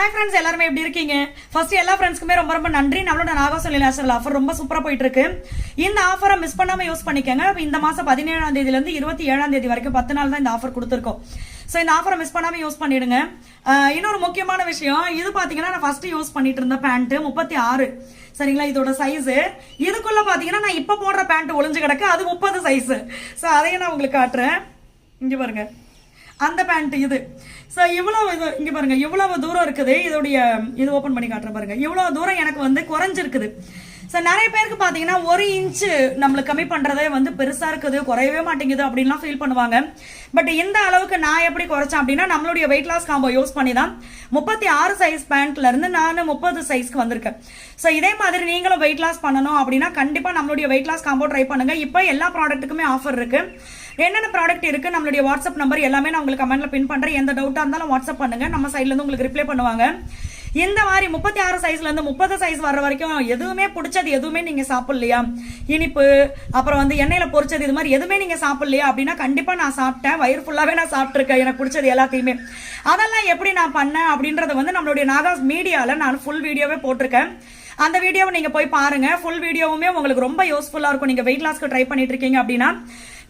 Hi friends, எல்லாரும் எப்படி இருக்கீங்க? ஃபர்ஸ்ட் எல்லா ஃப்ரெண்ட்ஸ்க்குமே ரொம்ப ரொம்ப நன்றி. நம்மளோட நாகாசொலி நேஷனல் ஆஃபர் ரொம்ப சூப்பரா போயிட்டு இருக்கு. இந்த ஆஃபரை மிஸ் பண்ணாம யூஸ் பண்ணிக்கங்க. இந்த மாசம் 17ஆம் தேதியில இருந்து 27ஆம் தேதி வரைக்கும் 10 நாள் தான் இந்த ஆஃபர் கொடுத்துருக்கோம். ஸோ இந்த ஆஃபரை மிஸ் பண்ணாம யூஸ் பண்ணிடுங்க. இன்னொரு முக்கியமான விஷயம், இது பாத்தீங்கன்னா நான் ஃபர்ஸ்ட் யூஸ் பண்ணிட்டு இருந்த பேண்ட் 36 சரிங்களா, இதோட சைஸ். இதுக்குள்ள பாத்தீங்கன்னா நான் இப்ப போடுற பேண்ட் ஒளிஞ்சு கிடக்கு, அது 30 சைஸ். ஸோ அதையும் நான் உங்களுக்கு காட்டுறேன். இங்க பாருங்க, அந்த பேண்ட் இது. ஸோ இவ்வளவு இது இங்க பாருங்க, இவ்வளவு தூரம் இருக்குது. இது ஓபன் பண்ணி காட்டுறேன் பாருங்க. இவ்வளவு தூரம் எனக்கு வந்து குறைஞ்சிருக்குது. ஸோ நிறைய பேருக்கு பாத்தீங்கன்னா 1 இன்ச்சு நம்மளுக்கு கம்மி பண்றதே வந்து பெருசா இருக்குது, குறையவே மாட்டேங்குது அப்படின்லாம் ஃபீல் பண்ணுவாங்க. பட் இந்த அளவுக்கு நான் எப்படி குறைச்சேன் அப்படின்னா, நம்மளுடைய வெயிட் லாஸ் காம்போ யூஸ் பண்ணி தான் 36 சைஸ் பேண்ட்ல இருந்து நான் 30 சைஸ்க்கு வந்திருக்கேன். ஸோ இதே மாதிரி நீங்களும் வெயிட் லாஸ் பண்ணணும் அப்படின்னா கண்டிப்பா நம்மளுடைய வெயிட் லாஸ் காம்போ ட்ரை பண்ணுங்க. இப்போ எல்லா ப்ராடக்ட்டுக்குமே ஆஃபர் இருக்கு. என்னென்ன ப்ராடக்ட் இருக்கு, நம்மளுடைய வாட்ஸ்அப் நம்பர் எல்லாமே நான் உங்களுக்கு கமெண்ட்ல பின் பண்றேன். எந்த டவுட்டா இருந்தாலும் வாட்ஸ்அப் பண்ணுங்க, நம்ம சைட்ல இருந்து உங்களுக்கு ரிப்ளை பண்ணுவாங்க. இந்த மாதிரி 36 சைஸ்ல இருந்து 30 சைஸ் வர்ற வரைக்கும் எதுவுமே பிடிச்சது எதுவுமே நீங்க சாப்பிடலையா, இனிப்பு அப்புறம் வந்து எண்ணெயில பொரிச்சது இது மாதிரி எதுவுமே நீங்க சாப்பிடலையா அப்படின்னா கண்டிப்பா நான் சாப்பிட்டேன். வயிறு ஃபுல்லாவே நான் சாப்பிட்டுருக்கேன், எனக்கு பிடிச்சது எல்லாத்தையுமே. அதெல்லாம் எப்படி நான் பண்ணேன் அப்படின்றத வந்து நம்மளுடைய நாகாஸ் மீடியால நான் ஃபுல் வீடியோவே போட்டிருக்கேன். அந்த வீடியோவை நீங்க போய் பாருங்க. ஃபுல் வீடியோவுமே உங்களுக்கு ரொம்ப யூஸ்ஃபுல்லா இருக்கும். நீங்க வெயிட் லாஸ்க்கு ட்ரை பண்ணிட்டு இருக்கீங்க அப்படின்னா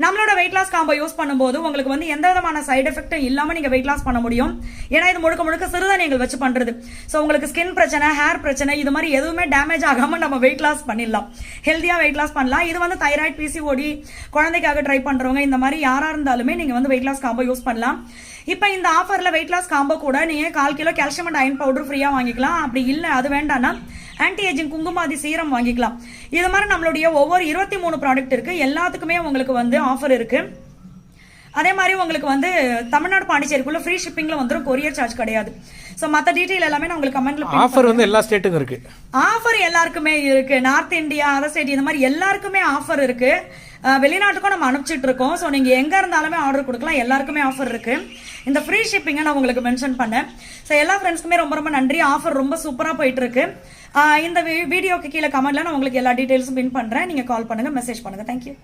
நம்மளோட வெயிட் லாஸ் காம்போ யூஸ் பண்ணும்போது உங்களுக்கு வந்து எந்த விதமான சைடு எஃபெக்டும் இல்லாம நீங்க வெயிட் லாஸ் பண்ண முடியும். ஏன்னா இது முழுக்க முழுக்க சிறுதானியங்கள் வச்சு பண்றது. ஸோ உங்களுக்கு ஸ்கின் பிரச்சனை, ஹேர் பிரச்சனை இது மாதிரி எதுவுமே டேமேஜ் ஆகாம நம்ம வெயிட் லாஸ் பண்ணிடலாம், ஹெல்த்தியா வெயிட் லாஸ் பண்ணலாம். இது வந்து தைராய்டு, பிசிஓடி, குழந்தைக்காக ட்ரை பண்றவங்க இந்த மாதிரி யாரா இருந்தாலுமே நீங்க வந்து வெயிட் லாஸ் காம்போ யூஸ் பண்ணலாம். இப்போ இந்த ஆஃபர்ல வெயிட் லாஸ் காம்போ கூட நீங்க 1/4 kilo calcium and iron powder ஃப்ரீயா வாங்கிக்கலாம். அப்படி இல்லை அது வேண்டாம்னா ஆன்டி ஏஜிங் குங்குமாதி சீரம் வாங்கிக்கலாம். இது மாதிரி நம்மளுடைய ஒவ்வொரு 23 ப்ராடக்ட் இருக்கு, எல்லாத்துக்குமே உங்களுக்கு வந்து ஆஃபர் இருக்கு. அதே மாதிரி உங்களுக்கு வந்து தமிழ்நாடு பாண்டிச்சேரிக்குள்ள ஃப்ரீ ஷிப்பிங்ல வந்துடும், கொரியர் சார்ஜ் கிடையாது. ஸோ மற்ற டீட்டெயில் எல்லாமே நான் உங்களுக்கு கமெண்ட்ல ஆஃபர் வந்து எல்லா ஸ்டேட்டுக்கும் இருக்கு. ஆஃபர் எல்லாருக்குமே இருக்கு, நார்த் இந்தியா, அதர் ஸ்டேட் இந்த மாதிரி எல்லாருக்குமே ஆஃபர் இருக்கு. வெளிநாட்டுக்கும் நம்ம அனுப்பிச்சிட்டு இருக்கோம். ஸோ நீங்க எங்க இருந்தாலுமே ஆர்டர் கொடுக்கலாம், எல்லாருக்குமே ஆஃபர் இருக்கு. இந்த ஃப்ரீ ஷிப்பிங்கை நான் உங்களுக்கு மென்ஷன் பண்ணேன். ஸோ எல்லா ஃப்ரெண்ட்ஸ்க்குமே ரொம்ப ரொம்ப நன்றி. ஆஃபர் ரொம்ப சூப்பரா போயிட்டு இருக்கு. இந்த வீடியோக்கு கீழே கமெண்ட்ல நான் உங்களுக்கு எல்லா டீடைல்ஸும் பின் பண்றேன். நீங்க கால் பண்ணுங்க, மெசேஜ் பண்ணுங்க. தேங்க்யூ.